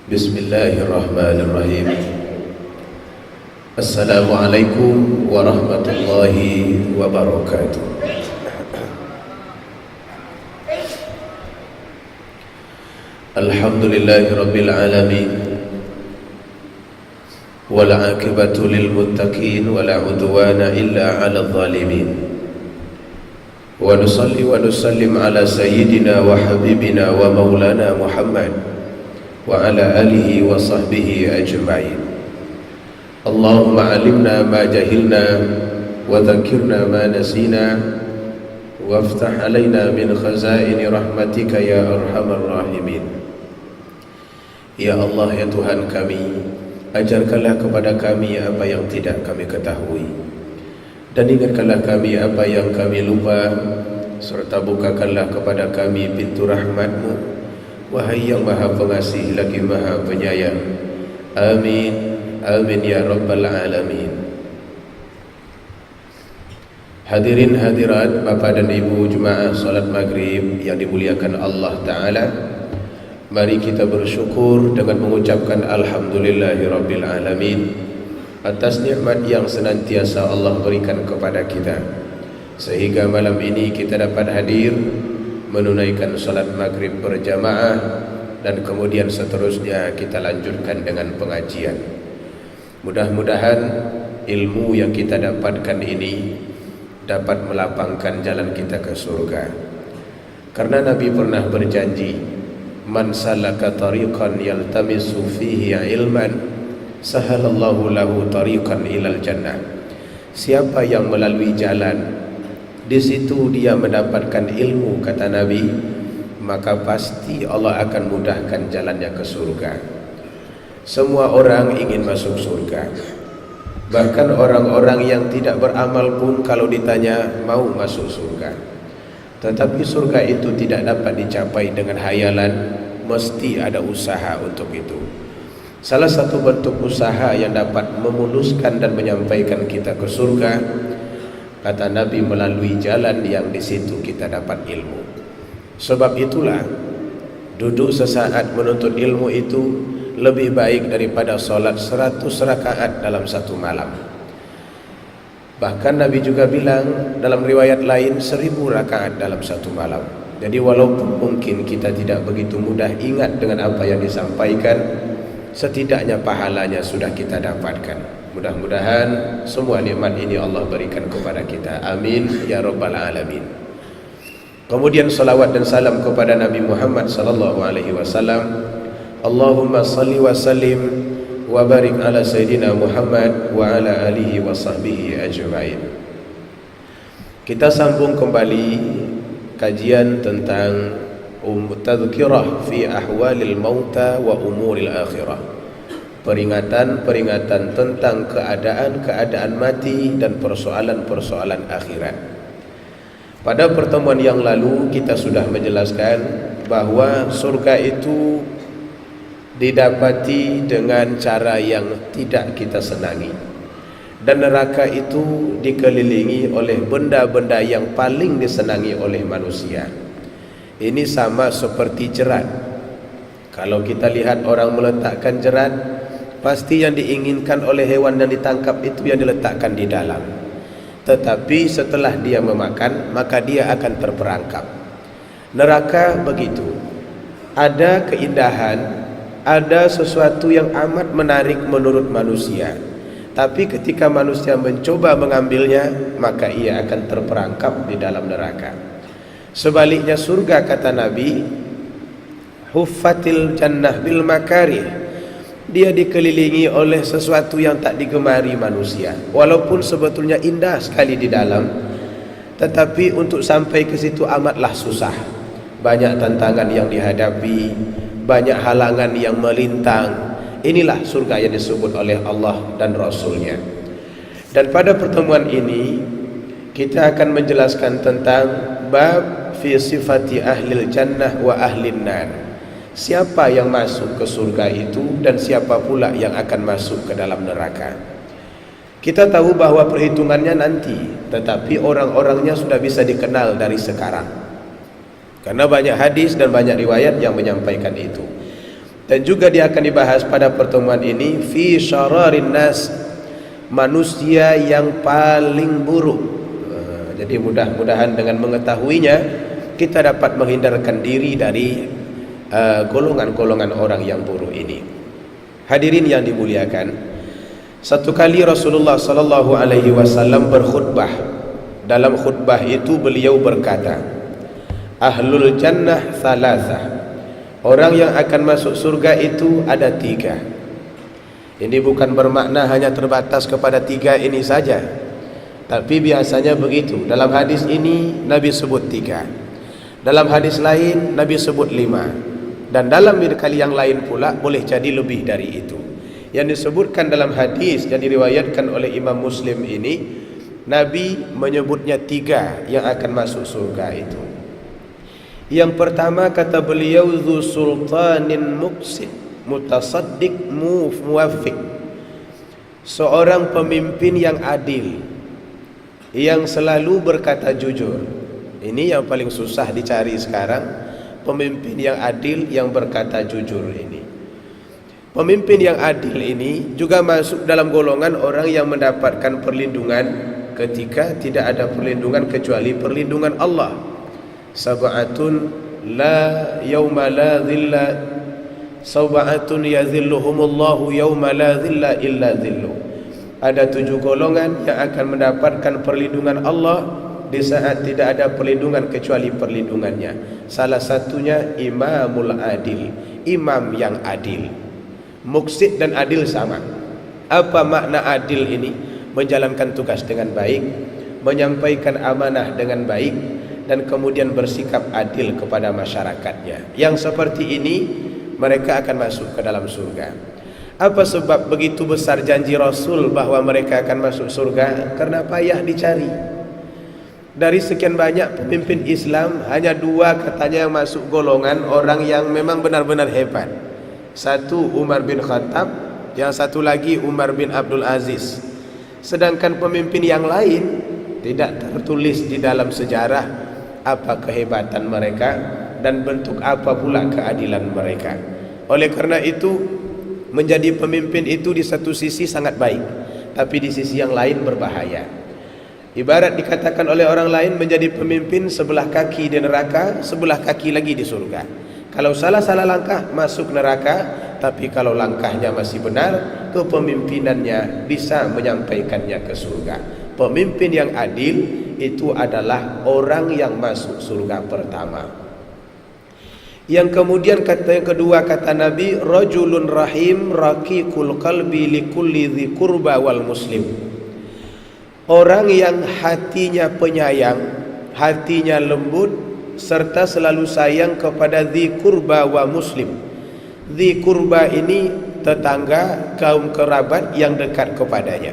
Bismillahirrahmanirrahim. Assalamualaikum warahmatullahi wabarakatuh. Alhamdulillahi rabbil alamin, wal aqibatu lil muttaqin wala udwana illa 'alal zalimin. Wa nusalli wa nusallim ala sayyidina wa habibina wa maulana Muhammad wa ala alihi wa sahbihi ajma'in. Allahumma alimna ma jahilna wa dhakkirna ma nasina waftah alaina min khazaini rahmatika ya arhamar rahimin. Ya Allah, ya Tuhan kami, ajarkanlah kepada kami apa yang tidak kami ketahui, dan ingatkanlah kami apa yang kami lupa, serta bukakanlah kepada kami pintu rahmat-Mu, wahai yang maha pengasih lagi maha penyayang. Amin, amin ya rabbal alamin. Hadirin hadirat, Bapak dan Ibu jemaah salat maghrib yang dimuliakan Allah Ta'ala, mari kita bersyukur dengan mengucapkan Alhamdulillahi rabbil alamin atas nikmat yang senantiasa Allah berikan kepada kita, sehingga malam ini kita dapat hadir menunaikan salat maghrib berjamaah, dan kemudian seterusnya kita lanjutkan dengan pengajian. Mudah-mudahan ilmu yang kita dapatkan ini dapat melapangkan jalan kita ke surga, karena Nabi pernah berjanji, man salaka tariqan yaltamisu fihi ilman sahalallahu lahu tariqan ilal jannah. Siapa yang melalui jalan di situ dia mendapatkan ilmu, kata Nabi, maka pasti Allah akan mudahkan jalannya ke surga. Semua orang ingin masuk surga, bahkan orang-orang yang tidak beramal pun kalau ditanya mau masuk surga. Tetapi surga itu tidak dapat dicapai dengan hayalan, mesti ada usaha untuk itu. Salah satu bentuk usaha yang dapat memuluskan dan menyampaikan kita ke surga, kata Nabi, melalui jalan yang di situ kita dapat ilmu. Sebab itulah duduk sesaat menuntut ilmu itu lebih baik daripada solat 100 rakaat dalam satu malam. Bahkan Nabi juga bilang dalam riwayat lain 1000 rakaat dalam satu malam. Jadi walaupun mungkin kita tidak begitu mudah ingat dengan apa yang disampaikan, setidaknya pahalanya sudah kita dapatkan. Mudah-mudahan semua nikmat ini Allah berikan kepada kita. Amin ya rabbal alamin. Kemudian salawat dan salam kepada Nabi Muhammad sallallahu alaihi wasallam. Allahumma salli wa sallim wa barik ala sayyidina Muhammad wa ala alihi wa sahbihi ajma'in. Kita sambung kembali kajian tentang tadhkirah fi ahwalil mauta wa umuril akhirah. Peringatan-peringatan tentang keadaan-keadaan mati dan persoalan-persoalan akhirat. Pada pertemuan yang lalu kita sudah menjelaskan bahwa surga itu didapati dengan cara yang tidak kita senangi, dan neraka itu dikelilingi oleh benda-benda yang paling disenangi oleh manusia. Ini sama seperti jerat. Kalau kita lihat orang meletakkan jerat, pasti yang diinginkan oleh hewan yang ditangkap itu yang diletakkan di dalam. Tetapi setelah dia memakan, maka dia akan terperangkap. Neraka begitu. Ada keindahan, ada sesuatu yang amat menarik menurut manusia, tapi ketika manusia mencoba mengambilnya, maka ia akan terperangkap di dalam neraka. Sebaliknya surga, kata Nabi, huffatil jannah bil makarih, dia dikelilingi oleh sesuatu yang tak digemari manusia. Walaupun sebetulnya indah sekali di dalam, tetapi untuk sampai ke situ amatlah susah. Banyak tantangan yang dihadapi, banyak halangan yang melintang. Inilah surga yang disebut oleh Allah dan Rasulnya. Dan pada pertemuan ini kita akan menjelaskan tentang bab fi sifati ahlil jannah wa ahlin nar. Siapa yang masuk ke surga itu dan siapa pula yang akan masuk ke dalam neraka. Kita tahu bahwa perhitungannya nanti, tetapi orang-orangnya sudah bisa dikenal dari sekarang, karena banyak hadis dan banyak riwayat yang menyampaikan itu. Dan juga dia akan dibahas pada pertemuan ini fi syararin nas, manusia yang paling buruk. Jadi mudah-mudahan dengan mengetahuinya kita dapat menghindarkan diri dari golongan-golongan orang yang buruk ini. Hadirin yang dimuliakan, satu kali Rasulullah sallallahu alaihi wasallam berkhutbah. Dalam khutbah itu beliau berkata, Ahlul jannah thalathah, orang yang akan masuk surga itu ada 3. Ini bukan bermakna hanya terbatas kepada 3 ini saja, tapi biasanya begitu. Dalam hadis ini Nabi sebut 3, dalam hadis lain Nabi sebut 5, dan dalam kali yang lain pula boleh jadi lebih dari itu. Yang disebutkan dalam hadis yang diriwayatkan oleh Imam Muslim ini, Nabi menyebutnya 3 yang akan masuk surga itu. Yang pertama kata beliau, Dzu sultanin muqsid mutasaddiq muwaffiq, seorang pemimpin yang adil, yang selalu berkata jujur. Ini yang paling susah dicari sekarang, pemimpin yang adil yang berkata jujur ini. Pemimpin yang adil ini juga masuk dalam golongan orang yang mendapatkan perlindungan ketika tidak ada perlindungan kecuali perlindungan Allah. Sab'atun la yauma la dhilla, sab'atun yadhilluhumullahu yauma la dhilla illa dhillu. Ada 7 golongan yang akan mendapatkan perlindungan Allah di saat tidak ada perlindungan kecuali perlindungannya. Salah satunya imamul adil, imam yang adil. Muqsid dan adil sama. Apa makna adil ini? Menjalankan tugas dengan baik, menyampaikan amanah dengan baik, dan kemudian bersikap adil kepada masyarakatnya. Yang seperti ini mereka akan masuk ke dalam surga. Apa sebab begitu besar janji Rasul bahwa mereka akan masuk surga? Karena payah dicari. Dari sekian banyak pemimpin Islam, hanya 2 katanya yang masuk golongan orang yang memang benar-benar hebat. Satu Umar bin Khattab, yang satu lagi Umar bin Abdul Aziz. Sedangkan pemimpin yang lain tidak tertulis di dalam sejarah apa kehebatan mereka dan bentuk apa pula keadilan mereka. Oleh karena itu, menjadi pemimpin itu di satu sisi sangat baik, tapi di sisi yang lain berbahaya. Ibarat dikatakan oleh orang lain, menjadi pemimpin sebelah kaki di neraka, sebelah kaki lagi di surga. Kalau salah-salah langkah masuk neraka, tapi kalau langkahnya masih benar, kepemimpinannya bisa menyampaikannya ke surga. Pemimpin yang adil itu adalah orang yang masuk surga pertama. Yang kemudian yang kedua kata Nabi, rajulun rahim raqiqul qalbi likulli dzi qurba wal muslim. Orang yang hatinya penyayang, hatinya lembut, serta selalu sayang kepada dzi qurba wa muslim. Dzi qurba ini tetangga, kaum kerabat yang dekat kepadanya.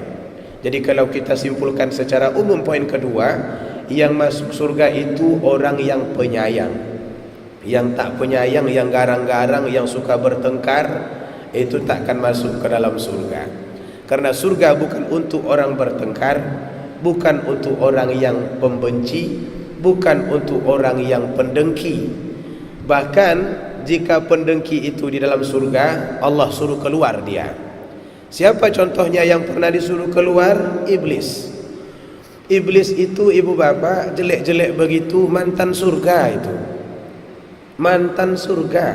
Jadi kalau kita simpulkan secara umum poin kedua, yang masuk surga itu orang yang penyayang. Yang tak penyayang, yang garang-garang, yang suka bertengkar, itu takkan masuk ke dalam surga. Karena surga bukan untuk orang bertengkar, bukan untuk orang yang pembenci, bukan untuk orang yang pendengki. Bahkan jika pendengki itu di dalam surga, Allah suruh keluar dia. Siapa contohnya yang pernah disuruh keluar? Iblis. Iblis itu ibu bapa jelek-jelek begitu, mantan surga itu. Mantan surga.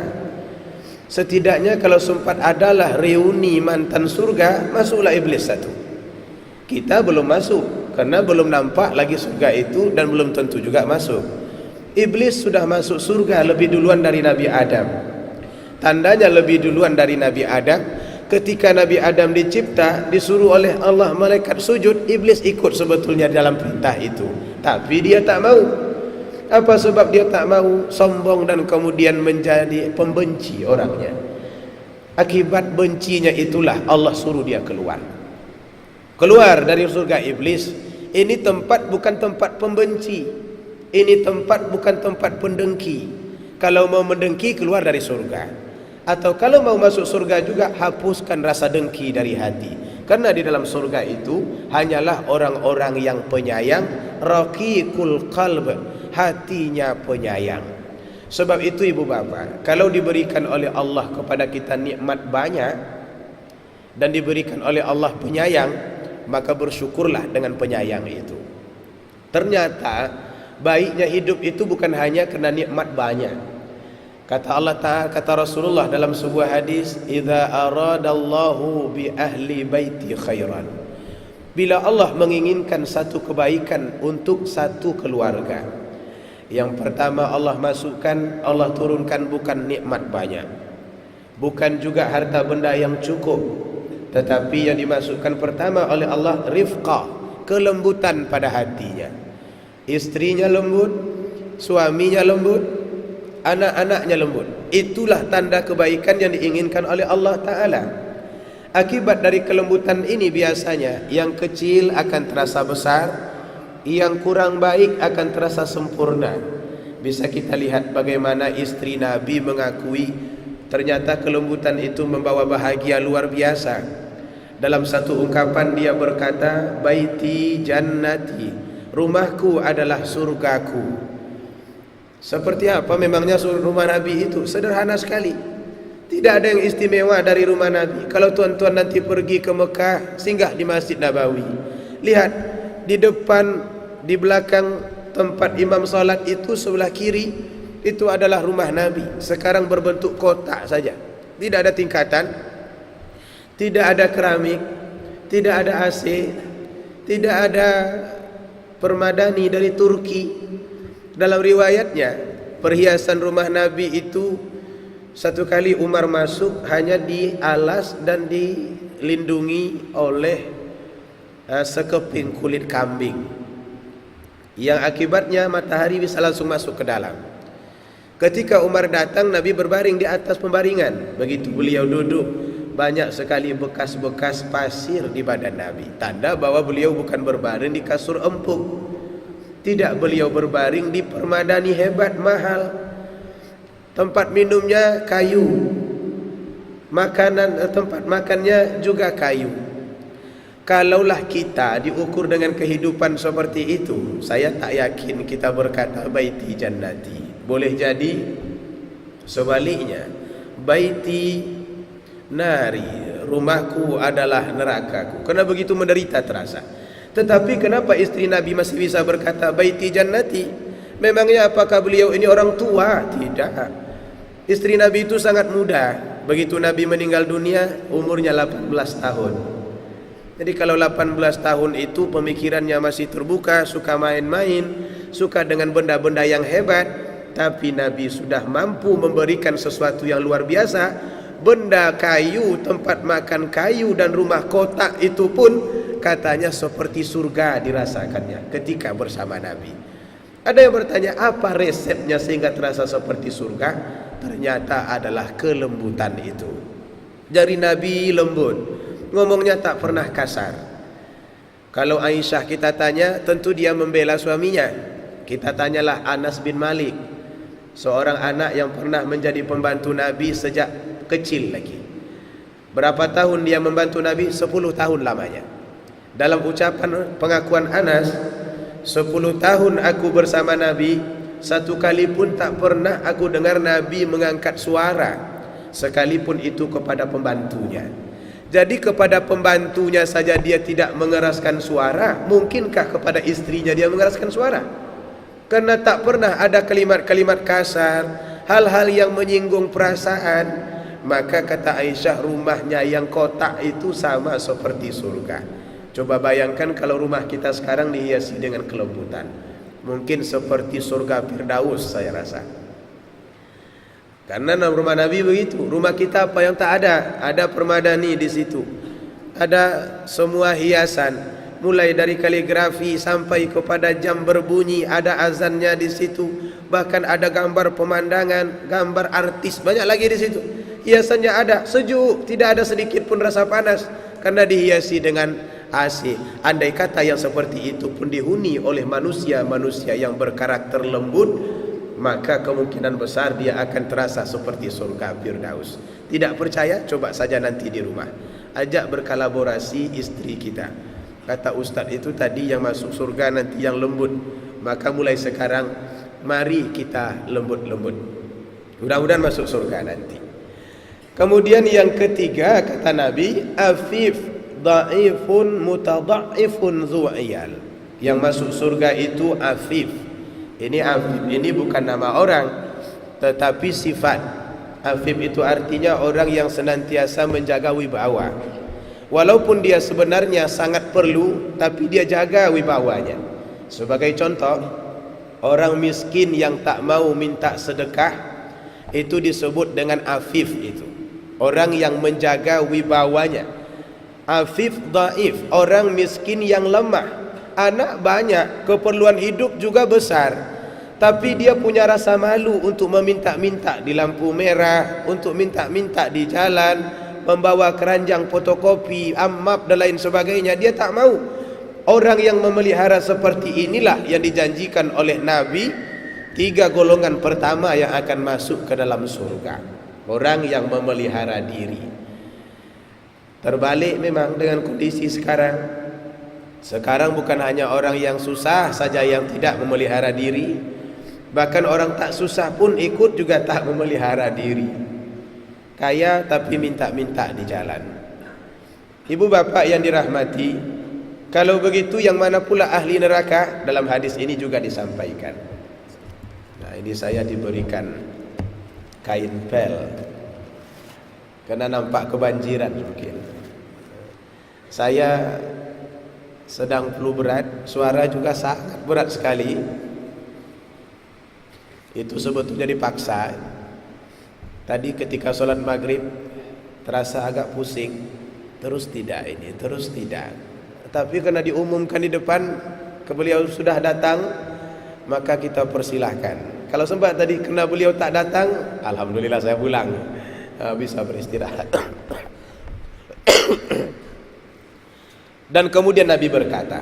Setidaknya kalau sempat adalah reuni mantan surga, masuklah iblis satu. Kita belum masuk karena belum nampak lagi surga itu dan belum tentu juga masuk. Iblis sudah masuk surga lebih duluan dari Nabi Adam. Tandanya lebih duluan dari Nabi Adam, ketika Nabi Adam dicipta, disuruh oleh Allah malaikat sujud, iblis ikut sebetulnya dalam perintah itu, tapi dia tak mau. Apa sebab dia tak mau? Sombong dan kemudian menjadi pembenci orangnya. Akibat bencinya itulah Allah suruh dia keluar. Keluar dari surga iblis. Ini tempat bukan tempat pembenci, ini tempat bukan tempat pendengki. Kalau mau mendengki, keluar dari surga. Atau kalau mau masuk surga juga, hapuskan rasa dengki dari hati. Karena di dalam surga itu hanyalah orang-orang yang penyayang, raqiqul qalb, hatinya penyayang. Sebab itu ibu bapa, kalau diberikan oleh Allah kepada kita nikmat banyak dan diberikan oleh Allah penyayang, maka bersyukurlah dengan penyayang itu. Ternyata baiknya hidup itu bukan hanya kerana nikmat banyak. Kata Allah Ta'ala, kata Rasulullah dalam sebuah hadis, "Idza aradallahu bi ahli baiti khairan." Bila Allah menginginkan satu kebaikan untuk satu keluarga, yang pertama Allah masukkan, Allah turunkan bukan nikmat banyak, bukan juga harta benda yang cukup, tetapi yang dimasukkan pertama oleh Allah rifqah, kelembutan pada hatinya. Istrinya lembut, suaminya lembut, anak-anaknya lembut. Itulah tanda kebaikan yang diinginkan oleh Allah Ta'ala. Akibat dari kelembutan ini biasanya yang kecil akan terasa besar, yang kurang baik akan terasa sempurna. Bisa kita lihat bagaimana istri Nabi mengakui ternyata kelembutan itu membawa bahagia luar biasa. Dalam satu ungkapan dia berkata, "Baiti jannati," rumahku adalah surgaku. Seperti apa memangnya rumah Nabi itu? Sederhana sekali. Tidak ada yang istimewa dari rumah Nabi. Kalau tuan-tuan nanti pergi ke Mekah, singgah di Masjid Nabawi. Lihat, di depan, di belakang tempat imam salat itu sebelah kiri, itu adalah rumah Nabi. Sekarang berbentuk kotak saja. Tidak ada tingkatan, tidak ada keramik, tidak ada AC, tidak ada permadani dari Turki. Dalam riwayatnya, perhiasan rumah Nabi itu satu kali Umar masuk hanya dialas dan dilindungi oleh sekeping kulit kambing, yang akibatnya matahari bisa langsung masuk ke dalam. Ketika Umar datang, Nabi berbaring di atas pembaringan. Begitu beliau duduk, banyak sekali bekas-bekas pasir di badan Nabi. Tanda bahwa beliau bukan berbaring di kasur empuk. Tidak, beliau berbaring di permadani hebat mahal. Tempat minumnya kayu, tempat makannya juga kayu. Kalaulah kita diukur dengan kehidupan seperti itu, saya tak yakin kita berkata baiti jannati. Boleh jadi sebaliknya, baiti nari, rumahku adalah nerakaku. Karena begitu menderita terasa. Tetapi kenapa istri Nabi masih bisa berkata baiti jannati? Memangnya apakah beliau ini orang tua? Tidak. Istri Nabi itu sangat muda. Begitu Nabi meninggal dunia, umurnya 18 tahun. Jadi kalau 18 tahun itu pemikirannya masih terbuka, suka main-main, suka dengan benda-benda yang hebat. Tapi Nabi sudah mampu memberikan sesuatu yang luar biasa. Benda kayu, tempat makan kayu dan rumah kotak itu pun katanya seperti surga dirasakannya ketika bersama Nabi. Ada yang bertanya, apa resepnya sehingga terasa seperti surga? Ternyata adalah kelembutan itu. Jari Nabi lembut, ngomongnya tak pernah kasar. Kalau Aisyah kita tanya, tentu dia membela suaminya. Kita tanyalah Anas bin Malik, seorang anak yang pernah menjadi pembantu Nabi sejak kecil lagi. Berapa tahun dia membantu Nabi? 10 tahun lamanya. Dalam ucapan pengakuan Anas, 10 tahun aku bersama Nabi, satu kali pun tak pernah aku dengar Nabi mengangkat suara, sekalipun itu kepada pembantunya. Jadi kepada pembantunya saja dia tidak mengeraskan suara, mungkinkah kepada istrinya dia mengeraskan suara? Karena tak pernah ada kalimat-kalimat kasar, hal-hal yang menyinggung perasaan. Maka kata Aisyah, rumahnya yang kotak itu sama seperti surga. Coba bayangkan kalau rumah kita sekarang dihiasi dengan kelembutan, mungkin seperti surga Firdaus saya rasa. Karena rumah Nabi begitu. Rumah kita apa yang tak ada? Ada permadani di situ. Ada semua hiasan, mulai dari kaligrafi sampai kepada jam berbunyi, ada azannya di situ. Bahkan ada gambar pemandangan, gambar artis, banyak lagi di situ. Hiasannya ada, sejuk, tidak ada sedikit pun rasa panas karena dihiasi dengan AC. Andai kata yang seperti itu pun dihuni oleh manusia-manusia yang berkarakter lembut, maka kemungkinan besar dia akan terasa seperti surga Firdaus. Tidak percaya? Coba saja nanti di rumah, ajak berkolaborasi istri kita. Kata Ustaz itu tadi yang masuk surga nanti yang lembut. Maka mulai sekarang mari kita lembut-lembut. Mudah-mudahan masuk surga nanti. Kemudian yang ketiga kata Nabi, afif dhaifun mutadhaifun zu'iyal. Yang masuk surga itu afif. Ini afif ini bukan nama orang, tetapi sifat. Afif itu artinya orang yang senantiasa menjaga wibawa. Walaupun dia sebenarnya sangat perlu, tapi dia jaga wibawanya. Sebagai contoh, orang miskin yang tak mau minta sedekah itu disebut dengan afif itu. Orang yang menjaga wibawanya. Afif dhaif, orang miskin yang lemah. Anak banyak, keperluan hidup juga besar, tapi dia punya rasa malu untuk meminta-minta di lampu merah, untuk minta-minta di jalan, membawa keranjang fotokopi, amap dan lain sebagainya. Dia tak mau. Orang yang memelihara seperti inilah yang dijanjikan oleh Nabi, 3 golongan pertama yang akan masuk ke dalam surga. Orang yang memelihara diri. Terbalik memang dengan kondisi sekarang. Sekarang bukan hanya orang yang susah saja yang tidak memelihara diri, bahkan orang tak susah pun ikut juga tak memelihara diri. Kaya tapi minta-minta di jalan. Ibu bapak yang dirahmati, kalau begitu yang mana pula ahli neraka? Dalam hadis ini juga disampaikan. Nah, ini saya diberikan kain pel karena nampak kebanjiran mungkin. Saya sedang flu berat, suara juga sangat berat sekali. Itu sebetulnya dipaksa. Tadi ketika sholat maghrib terasa agak pusing, terus tidak ini, terus tidak. Tapi karena diumumkan di depan, beliau sudah datang, maka kita persilahkan. Kalau sempat tadi karena beliau tak datang, alhamdulillah saya pulang, bisa beristirahat. Dan kemudian Nabi berkata,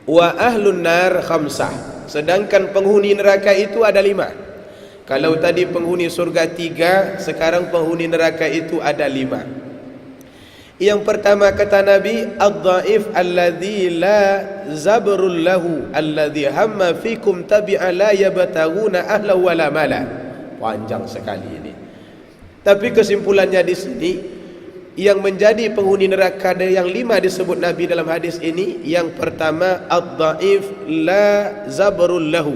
wa ahlun nar khamsah, sedangkan penghuni neraka itu ada 5. Kalau tadi penghuni surga 3, sekarang penghuni neraka itu ada 5. Yang pertama kata Nabi, ad-dhaif alladhi la zabrul lahu alladhi hamma fikum tabi'a la yabtaguna ahla wala mala. Panjang sekali ini. Tapi kesimpulannya di sini, yang menjadi penghuni neraka yang 5 disebut Nabi dalam hadis ini, yang pertama ad-dhaif la zabrul lahu,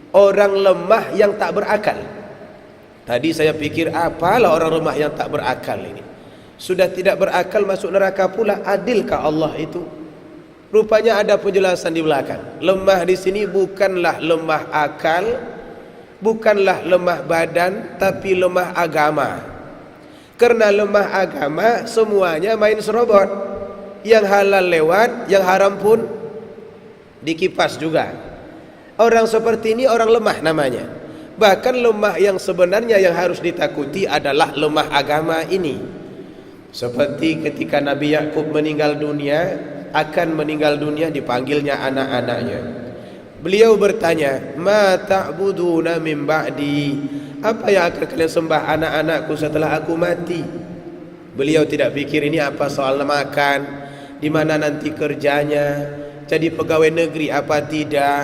orang lemah yang tak berakal. Tadi saya pikir apalah orang lemah yang tak berakal ini? Sudah tidak berakal masuk neraka pula. Adilkah Allah itu? Rupanya ada penjelasan di belakang. Lemah di sini bukanlah lemah akal, bukanlah lemah badan, tapi lemah agama. Karena lemah agama semuanya main serobot. Yang halal lewat, yang haram pun dikipas juga. Orang seperti ini orang lemah namanya. Bahkan lemah yang sebenarnya yang harus ditakuti adalah lemah agama ini. Seperti ketika Nabi Yakub meninggal dunia, akan meninggal dunia, dipanggilnya anak-anaknya. Beliau bertanya, ma ta'buduna min ba'di, apa yang akan kalian sembah anak-anakku setelah aku mati? Beliau tidak pikir ini apa soal makan, di mana nanti kerjanya, jadi pegawai negeri apa tidak,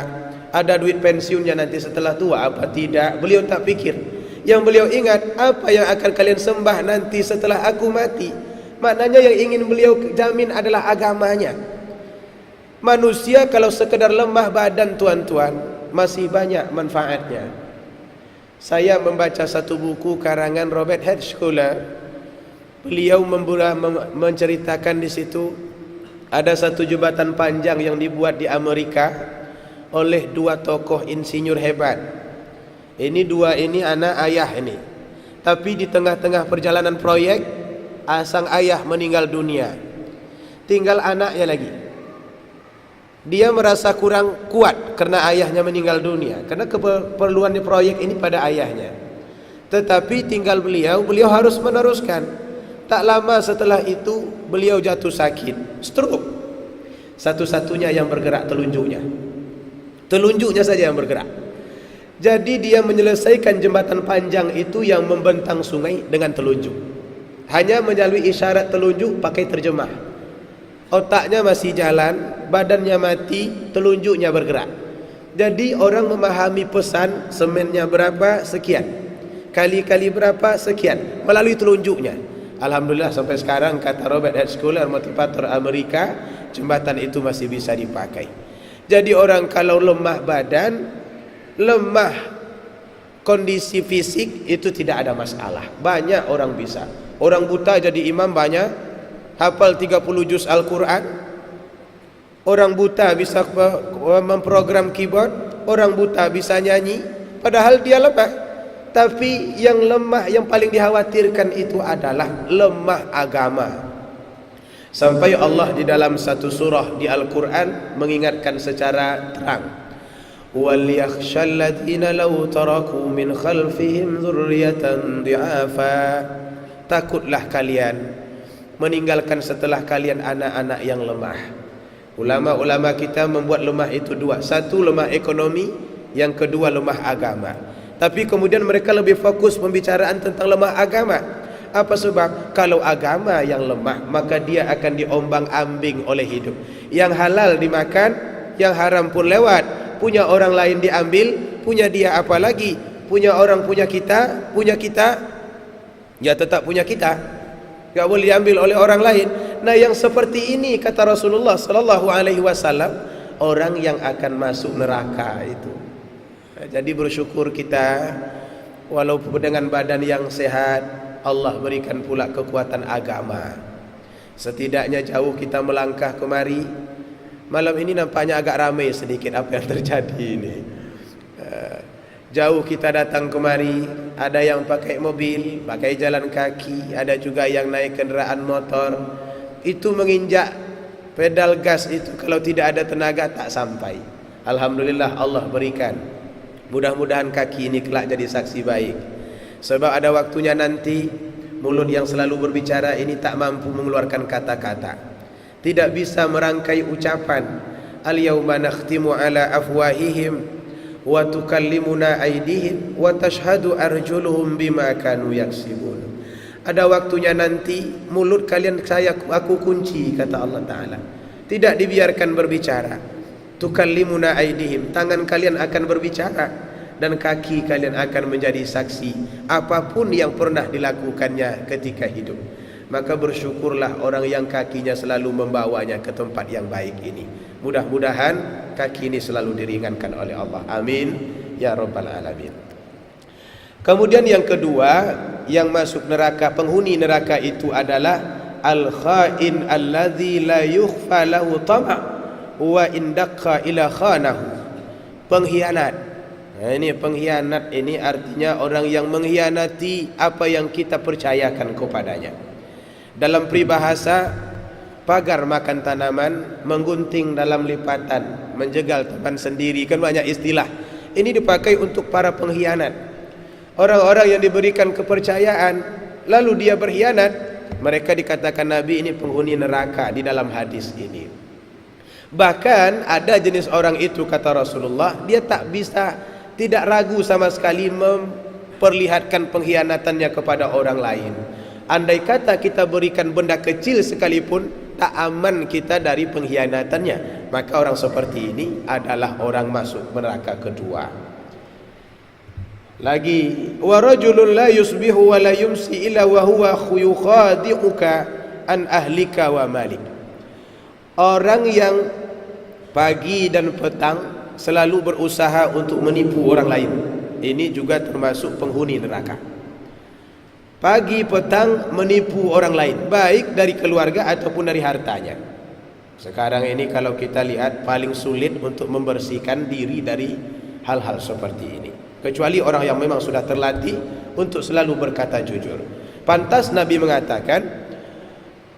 ada duit pensiunnya nanti setelah tua apa tidak. Beliau tak pikir. Yang beliau ingat, apa yang akan kalian sembah nanti setelah aku mati. Maknanya yang ingin beliau jamin adalah agamanya. Manusia kalau sekedar lemah badan tuan-tuan, masih banyak manfaatnya. Saya membaca satu buku karangan Robert Hedgecoller. Beliau menceritakan di situ ada satu jembatan panjang yang dibuat di Amerika oleh 2 tokoh insinyur hebat. Ini 2 ini anak ayah ini. Tapi di tengah-tengah perjalanan proyek, sang ayah meninggal dunia. Tinggal anaknya lagi. Dia merasa kurang kuat karena ayahnya meninggal dunia, karena keperluan di proyek ini pada ayahnya. Tetapi tinggal beliau harus meneruskan. Tak lama setelah itu beliau jatuh sakit, stroke. Satu-satunya yang bergerak telunjuknya. Telunjuknya saja yang bergerak. Jadi dia menyelesaikan jembatan panjang itu yang membentang sungai dengan telunjuk. Hanya melalui isyarat telunjuk pakai terjemah. Otaknya masih jalan, badannya mati, telunjuknya bergerak. Jadi orang memahami pesan semennya berapa, sekian. kali-kali berapa sekian melalui telunjuknya. Alhamdulillah sampai sekarang kata Robert H. Schuller, motivator Amerika, jembatan itu masih bisa dipakai. Jadi orang kalau lemah badan, lemah kondisi fisik itu tidak ada masalah. Banyak orang bisa. Orang buta jadi imam banyak, hafal 30 juz Al-Quran. Orang buta bisa memprogram keyboard, orang buta bisa nyanyi, padahal dia lemah. Tapi yang lemah, yang paling dikhawatirkan itu adalah lemah agama. Sampai Allah di dalam satu surah di Al-Quran mengingatkan secara terang, وَلْيَخْشَى الَّذِينَ لَوْ تَرَكُوا مِنْ خَلْفِهِمْ ذُرِّيَّةً ضِعَافًا. Takutlah kalian meninggalkan setelah kalian anak-anak yang lemah. Ulama-ulama kita membuat lemah itu dua. Satu, lemah ekonomi. Yang kedua, lemah agama. Tapi kemudian mereka lebih fokus pembicaraan tentang lemah agama. Apa sebab? Kalau agama yang lemah, maka dia akan diombang-ambing oleh hidup. Yang halal dimakan, yang haram pun lewat. Punya orang lain diambil, punya dia apa lagi? Punya orang punya kita, ya tetap punya kita. Gak boleh diambil oleh orang lain. Nah, yang seperti ini kata Rasulullah sallallahu alaihi wasallam, orang yang akan masuk neraka itu. Jadi bersyukur kita walaupun dengan badan yang sehat, Allah berikan pula kekuatan agama. Setidaknya jauh kita melangkah kemari. Malam ini nampaknya agak ramai sedikit apa yang terjadi ini. Jauh kita datang kemari, ada yang pakai mobil, pakai jalan kaki, ada juga yang naik kendaraan motor. Itu menginjak pedal gas itu kalau tidak ada tenaga tak sampai. Alhamdulillah Allah berikan. Mudah-mudahan kaki ini kelak jadi saksi baik. Sebab ada waktunya nanti mulut yang selalu berbicara ini tak mampu mengeluarkan kata-kata, tidak bisa merangkai ucapan. Al-yawma nakhtimu ala afwahihim wa tukallimuna aydihim wa tashhadu arjuluhum bima kanu yaksibun. Ada waktunya nanti mulut kalian aku kunci, kata Allah Ta'ala. Tidak dibiarkan berbicara. Tukallimuna aydihim, tangan kalian akan berbicara, dan kaki kalian akan menjadi saksi apapun yang pernah dilakukannya ketika hidup. Maka bersyukurlah orang yang kakinya selalu membawanya ke tempat yang baik ini. Mudah-mudahan kaki ini selalu diringankan oleh Allah. Amin ya rabbal alamin. Kemudian yang kedua, yang masuk neraka, penghuni neraka itu adalah al-khain alladzi la yukhfa lahu tama' wa indaqqa ila khanahu. Pengkhianat. Nah, ini pengkhianat ini artinya orang yang mengkhianati apa yang kita percayakan kepadanya. Dalam peribahasa, pagar makan tanaman, menggunting dalam lipatan, menjegal teman sendiri, kan banyak istilah. Ini dipakai untuk para pengkhianat. Orang-orang yang diberikan kepercayaan lalu dia berkhianat, mereka dikatakan Nabi ini penghuni neraka di dalam hadis ini. Bahkan ada jenis orang itu kata Rasulullah, dia tidak ragu sama sekali memperlihatkan pengkhianatannya kepada orang lain. Andai kata kita berikan benda kecil sekalipun, tak aman kita dari pengkhianatannya. Maka orang seperti ini adalah orang masuk neraka kedua. Lagi, wa rajulun la yusbihu wa la yumsi illa wa huwa yukhadi'uka an ahlika wa malik. Orang yang pagi dan petang selalu berusaha untuk menipu orang lain, ini juga termasuk penghuni neraka. Pagi petang menipu orang lain, baik dari keluarga ataupun dari hartanya. Sekarang ini kalau kita lihat paling sulit untuk membersihkan diri dari hal-hal seperti ini, kecuali orang yang memang sudah terlatih untuk selalu berkata jujur. Pantas Nabi mengatakan,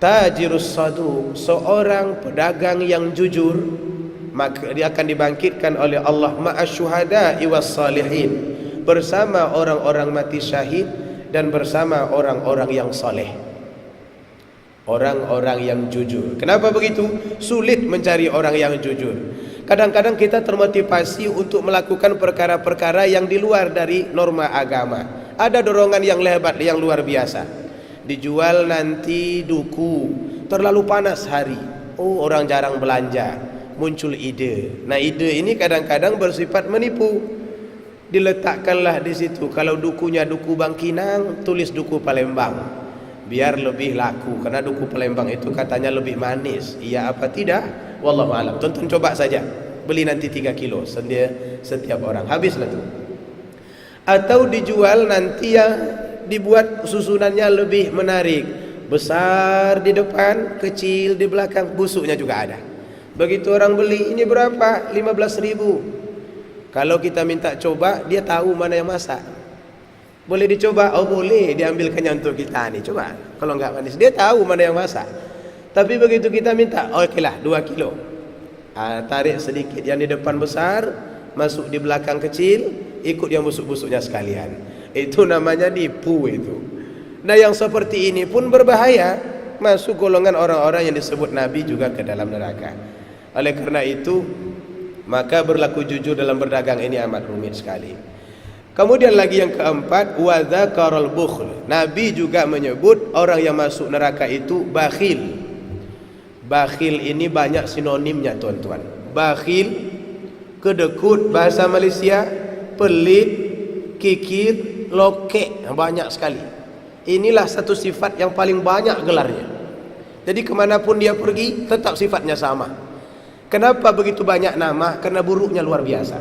tajirus saduq, seorang pedagang yang jujur, maka dia akan dibangkitkan oleh Allah ma'asyuhada'i was salihin, bersama orang-orang mati syahid dan bersama orang-orang yang saleh, orang-orang yang jujur. Kenapa begitu? Sulit mencari orang yang jujur. Kadang-kadang kita termotivasi untuk melakukan perkara-perkara yang di luar dari norma agama. Ada dorongan yang hebat, yang luar biasa. Dijual nanti duku, terlalu panas hari, orang jarang belanja, muncul ide. Nah, ide ini kadang-kadang bersifat menipu. Diletakkanlah di situ. Kalau dukunya duku Bangkinang, tulis duku Palembang, biar lebih laku. Karena duku Palembang itu katanya lebih manis. Iya apa tidak? Wallahu a'lam. Tonton coba saja. Beli nanti 3 kilo setiap orang. Habislah tuh. Atau dijual nanti yang dibuat susunannya lebih menarik. Besar di depan, kecil di belakang, busuknya juga ada. Begitu orang beli, ini berapa? 15.000. Kalau kita minta coba, dia tahu mana yang masak. Boleh dicoba? Oh boleh, diambilkannya untuk kita nih. Coba, kalau enggak manis, dia tahu mana yang masak. Tapi begitu kita minta, oh oke lah 2 kilo. Tarik sedikit yang di depan besar, masuk di belakang kecil, ikut yang busuk-busuknya sekalian. Itu namanya nipu itu. Nah yang seperti ini pun berbahaya, masuk golongan orang-orang yang disebut Nabi juga ke dalam neraka. Oleh karena itu, maka berlaku jujur dalam berdagang ini amat rumit sekali. Kemudian lagi yang keempat, wa dzakarul bukhl. Nabi juga menyebut orang yang masuk neraka itu bakhil. Bakhil ini banyak sinonimnya tuan-tuan. Bakhil, kedekut bahasa Malaysia, pelit, kikir, lokek, banyak sekali. Inilah satu sifat yang paling banyak gelarnya. Jadi kemanapun dia pergi tetap sifatnya sama. Kenapa begitu banyak nama? Karena buruknya luar biasa.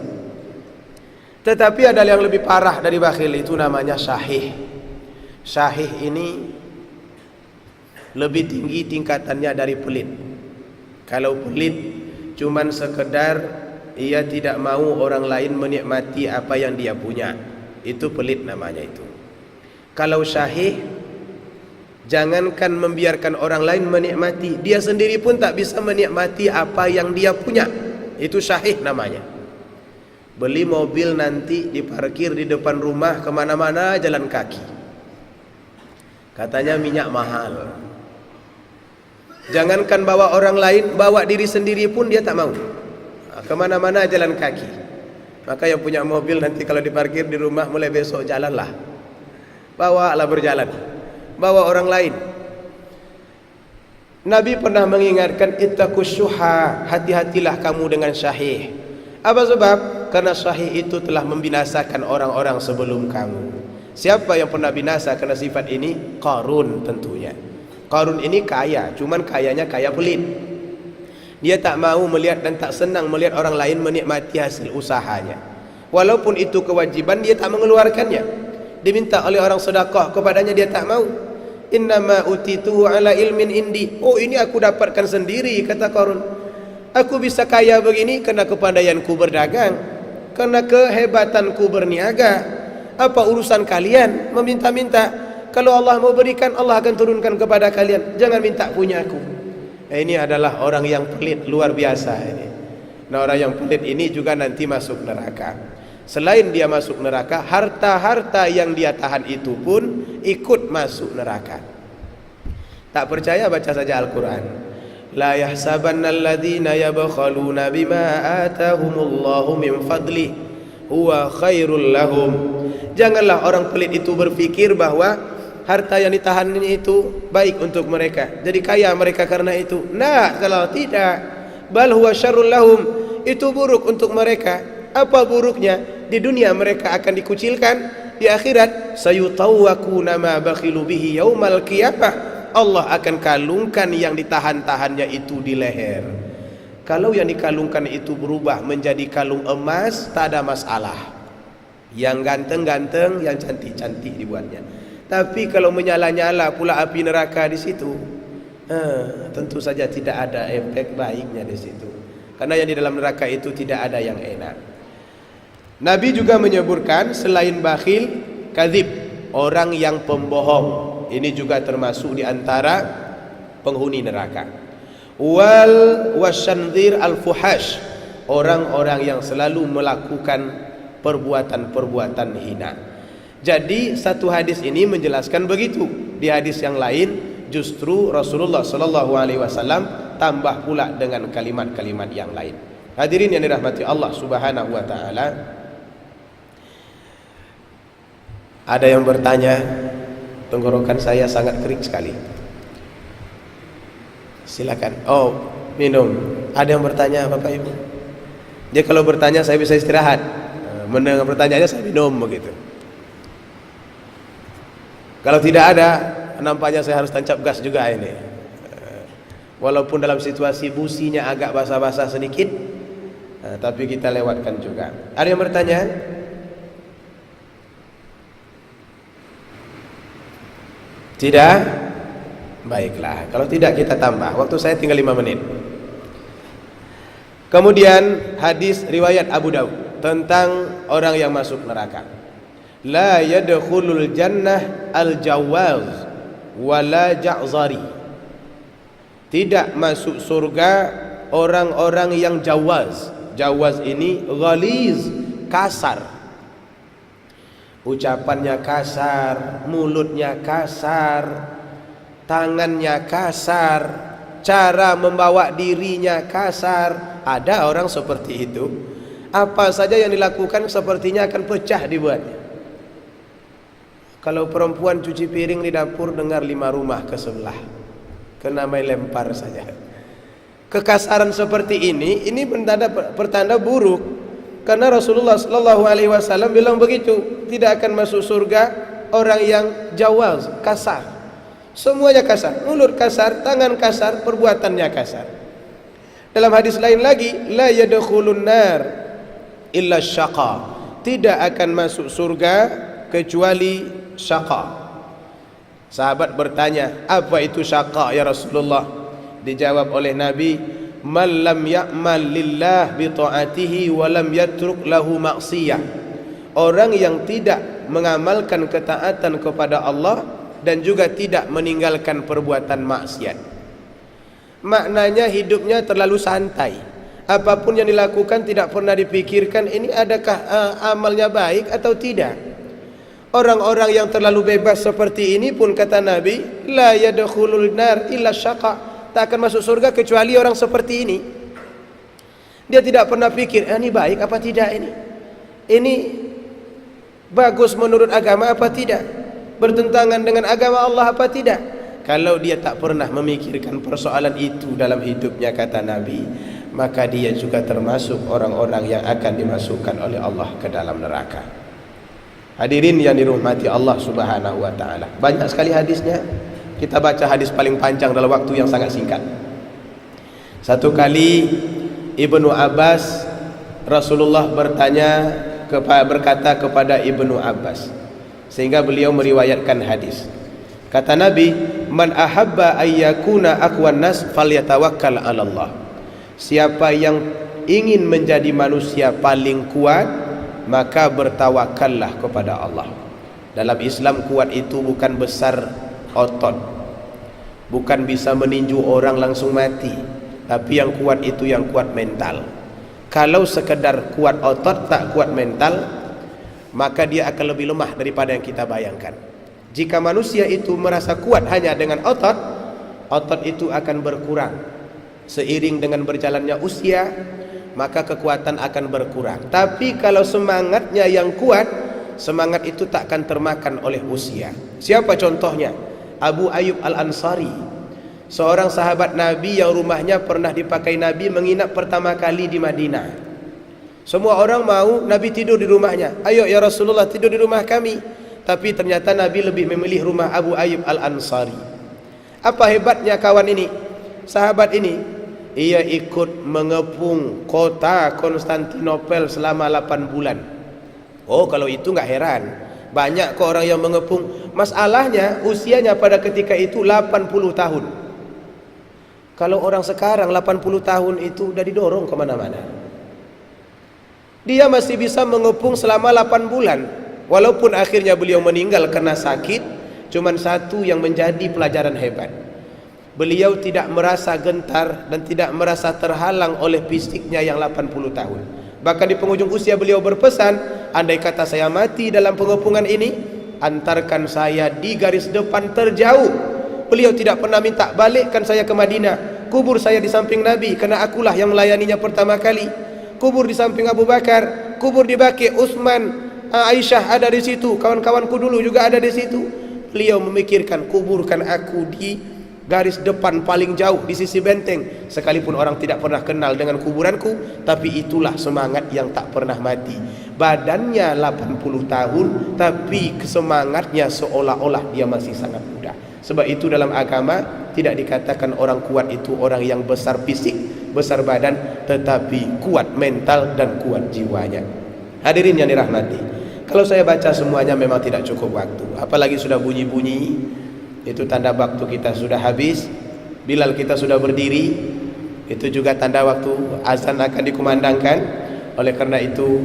Tetapi ada yang lebih parah dari bakhil, itu namanya syahih. Syahih ini lebih tinggi tingkatannya dari pelit. Kalau pelit cuman sekedar ia tidak mau orang lain menikmati apa yang dia punya, itu pelit namanya itu. Kalau syahih, jangankan membiarkan orang lain menikmati, dia sendiri pun tak bisa menikmati apa yang dia punya. Itu syahih namanya. Beli mobil nanti diparkir di depan rumah, kemana-mana jalan kaki. Katanya minyak mahal. Jangankan bawa orang lain, bawa diri sendiri pun dia tak mau. Kemana-mana jalan kaki. Maka yang punya mobil nanti kalau diparkir di rumah, mulai besok jalanlah. Bawalah berjalan. Bawa orang lain. Nabi pernah mengingatkan, ittaqus syuha, hati-hatilah kamu dengan syahih. Apa sebab? Karena syahih itu telah membinasakan orang-orang sebelum kamu. Siapa yang pernah binasa karena sifat ini? Qarun tentunya. Qarun ini kaya, cuman kayanya kaya pelit. Dia tak mau melihat dan tak senang melihat orang lain menikmati hasil usahanya. Walaupun itu kewajiban, dia tak mengeluarkannya. Diminta oleh orang sedekah kepadanya, dia tak mau. Innama utitu ala ilmin indi. Oh, ini aku dapatkan sendiri, kata Qarun. Aku bisa kaya begini karena kepandaianku berdagang, karena kehebatanku berniaga. Apa urusan kalian meminta-minta? Kalau Allah mau berikan, Allah akan turunkan kepada kalian. Jangan minta punya aku. Ini adalah orang yang pelit luar biasa ini. Nah, orang yang pelit ini juga nanti masuk neraka. Selain dia masuk neraka, harta-harta yang dia tahan itu pun ikut masuk neraka. Tak percaya, baca saja Al-Quran. La yahsabanna alladhina yabkhaluna bima atahumullahu min fadli huwa khairul lahum. Janganlah orang pelit itu berfikir bahwa harta yang ditahannya itu baik untuk mereka, jadi kaya mereka karena itu. Nah, kalau tidak, bal huwa syarrul lahum, itu buruk untuk mereka. Apa buruknya? Di dunia mereka akan dikucilkan, di akhirat sayutawwaquna ma bakhilu bihi yaumal qiyamah. Allah akan kalungkan yang ditahan-tahannya itu di leher. Kalau yang dikalungkan itu berubah menjadi kalung emas, tak ada masalah. Yang ganteng-ganteng, yang cantik-cantik dibuatnya. Tapi kalau menyala-nyala pula api neraka di situ, tentu saja tidak ada efek baiknya di situ. Karena yang di dalam neraka itu tidak ada yang enak. Nabi juga menyebutkan selain bakhil, kadzib, orang yang pembohong. Ini juga termasuk di antara penghuni neraka. Wal wasyanzir al-fuhash, orang-orang yang selalu melakukan perbuatan-perbuatan hina. Jadi satu hadis ini menjelaskan begitu. Di hadis yang lain justru Rasulullah sallallahu alaihi wasallam tambah pula dengan kalimat-kalimat yang lain. Hadirin yang dirahmati Allah Subhanahu wa taala. Ada yang bertanya, tenggorokan saya sangat kering sekali. Silakan. Oh, minum. Ada yang bertanya, Bapak Ibu? Dia kalau bertanya saya bisa istirahat. mendengar pertanyaannya saya minum begitu. Kalau tidak ada, nampaknya saya harus tancap gas juga ini. Walaupun dalam situasi businya agak basah-basah sedikit, tapi kita lewatkan juga. Ada yang bertanya? Tidak? Baiklah, kalau tidak kita tambah. Waktu saya tinggal 5 menit. Kemudian hadis riwayat Abu Daud tentang orang yang masuk neraka. La yadkhulul jannah al-jawaz wala ja'zari. Tidak masuk surga orang-orang yang jawaz. Jawaz ini ghaliz, kasar. Ucapannya kasar, mulutnya kasar, tangannya kasar, cara membawa dirinya kasar. Ada orang seperti itu. Apa saja yang dilakukan sepertinya akan pecah dibuatnya. Kalau perempuan cuci piring di dapur, dengar 5 rumah ke sebelah, kena main lempar saja. Kekasaran seperti ini pertanda buruk. Karena Rasulullah sallallahu alaihi wasallam bilang begitu, tidak akan masuk surga orang yang jawaz, kasar. Semuanya kasar, mulut kasar, tangan kasar, perbuatannya kasar. Dalam hadis lain lagi, la yadkhulun nar illa syaqa. Tidak akan masuk surga kecuali syaqa. Sahabat bertanya, apa itu syaqa ya Rasulullah? Dijawab oleh Nabi, man lam ya'mal lillah bi ta'atihi wa lam yatruk lahu ma'siyah. Orang yang tidak mengamalkan ketaatan kepada Allah dan juga tidak meninggalkan perbuatan maksiat. Maknanya hidupnya terlalu santai. Apapun yang dilakukan tidak pernah dipikirkan ini adakah amalnya baik atau tidak. Orang-orang yang terlalu bebas seperti ini pun kata Nabi, la yadkhulul nar illa syaqa. Tak akan masuk surga kecuali orang seperti ini. Dia tidak pernah pikir, ini baik apa tidak ini? Ini bagus menurut agama apa tidak? Bertentangan dengan agama Allah apa tidak? Kalau dia tak pernah memikirkan persoalan itu dalam hidupnya kata Nabi, maka dia juga termasuk orang-orang yang akan dimasukkan oleh Allah ke dalam neraka. Hadirin yang dirahmati Allah Subhanahu wa taala. Banyak sekali hadisnya. Kita baca hadis paling panjang dalam waktu yang sangat singkat. Satu kali Ibnu Abbas, Rasulullah berkata kepada Ibnu Abbas, sehingga beliau meriwayatkan hadis. Kata Nabi, man ahabba ayyakuna aqwan nas falyatawakkal 'ala Allah. Siapa yang ingin menjadi manusia paling kuat, maka bertawakallah kepada Allah. Dalam Islam kuat itu bukan besar otot, bukan bisa meninju orang langsung mati, tapi yang kuat itu yang kuat mental. Kalau sekedar kuat otot tak kuat mental, maka dia akan lebih lemah daripada yang kita bayangkan. Jika manusia itu merasa kuat hanya dengan otot, otot itu akan berkurang. Seiring dengan berjalannya usia, maka kekuatan akan berkurang. Tapi kalau semangatnya yang kuat, semangat itu tak akan termakan oleh usia. Siapa contohnya? Abu Ayyub Al-Ansari, seorang sahabat Nabi yang rumahnya pernah dipakai Nabi menginap pertama kali di Madinah. Semua orang mau Nabi tidur di rumahnya. Ayo ya Rasulullah, tidur di rumah kami. Tapi ternyata Nabi lebih memilih rumah Abu Ayyub Al-Ansari. Apa hebatnya kawan ini, sahabat ini? Ia ikut mengepung kota Konstantinopel selama 8 bulan. Oh, kalau itu enggak heran. Banyak kok orang yang mengepung. Masalahnya usianya pada ketika itu 80 tahun. Kalau orang sekarang 80 tahun itu udah didorong kemana-mana. Dia masih bisa mengepung selama 8 bulan. Walaupun akhirnya beliau meninggal karena sakit, cuman satu yang menjadi pelajaran hebat. Beliau tidak merasa gentar dan tidak merasa terhalang oleh fisiknya yang 80 tahun. Bahkan di penghujung usia beliau berpesan, andai kata saya mati dalam pengepungan ini, antarkan saya di garis depan terjauh. Beliau tidak pernah minta balikkan saya ke Madinah. Kubur saya di samping Nabi, karena akulah yang melayaninya pertama kali. Kubur di samping Abu Bakar, kubur di Baqi, Utsman, Aisyah ada di situ, kawan-kawanku dulu juga ada di situ. Beliau memikirkan, kuburkan aku di garis depan paling jauh di sisi benteng, sekalipun orang tidak pernah kenal dengan kuburanku, tapi itulah semangat yang tak pernah mati. Badannya 80 tahun, tapi semangatnya seolah-olah dia masih sangat muda. Sebab itu dalam agama tidak dikatakan orang kuat itu orang yang besar fisik, besar badan, tetapi kuat mental dan kuat jiwanya. Hadirin yang dirahmati, kalau saya baca semuanya memang tidak cukup waktu, apalagi sudah bunyi-bunyi, itu tanda waktu kita sudah habis. Bilal kita sudah berdiri, itu juga tanda waktu azan akan dikumandangkan. Oleh karena itu,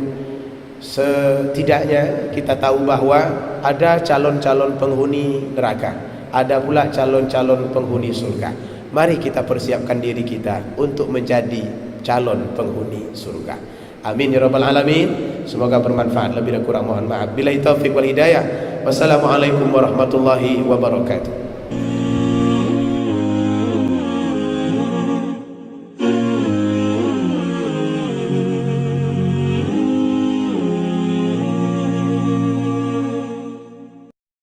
setidaknya kita tahu bahwa ada calon-calon penghuni neraka, ada pula calon-calon penghuni surga. Mari kita persiapkan diri kita untuk menjadi calon penghuni surga. Amin ya rabbal alamin. Semoga bermanfaat. Lebih dan kurang mohon maaf. Billahi taufiq wal hidayah. Wassalamualaikum warahmatullahi wabarakatuh.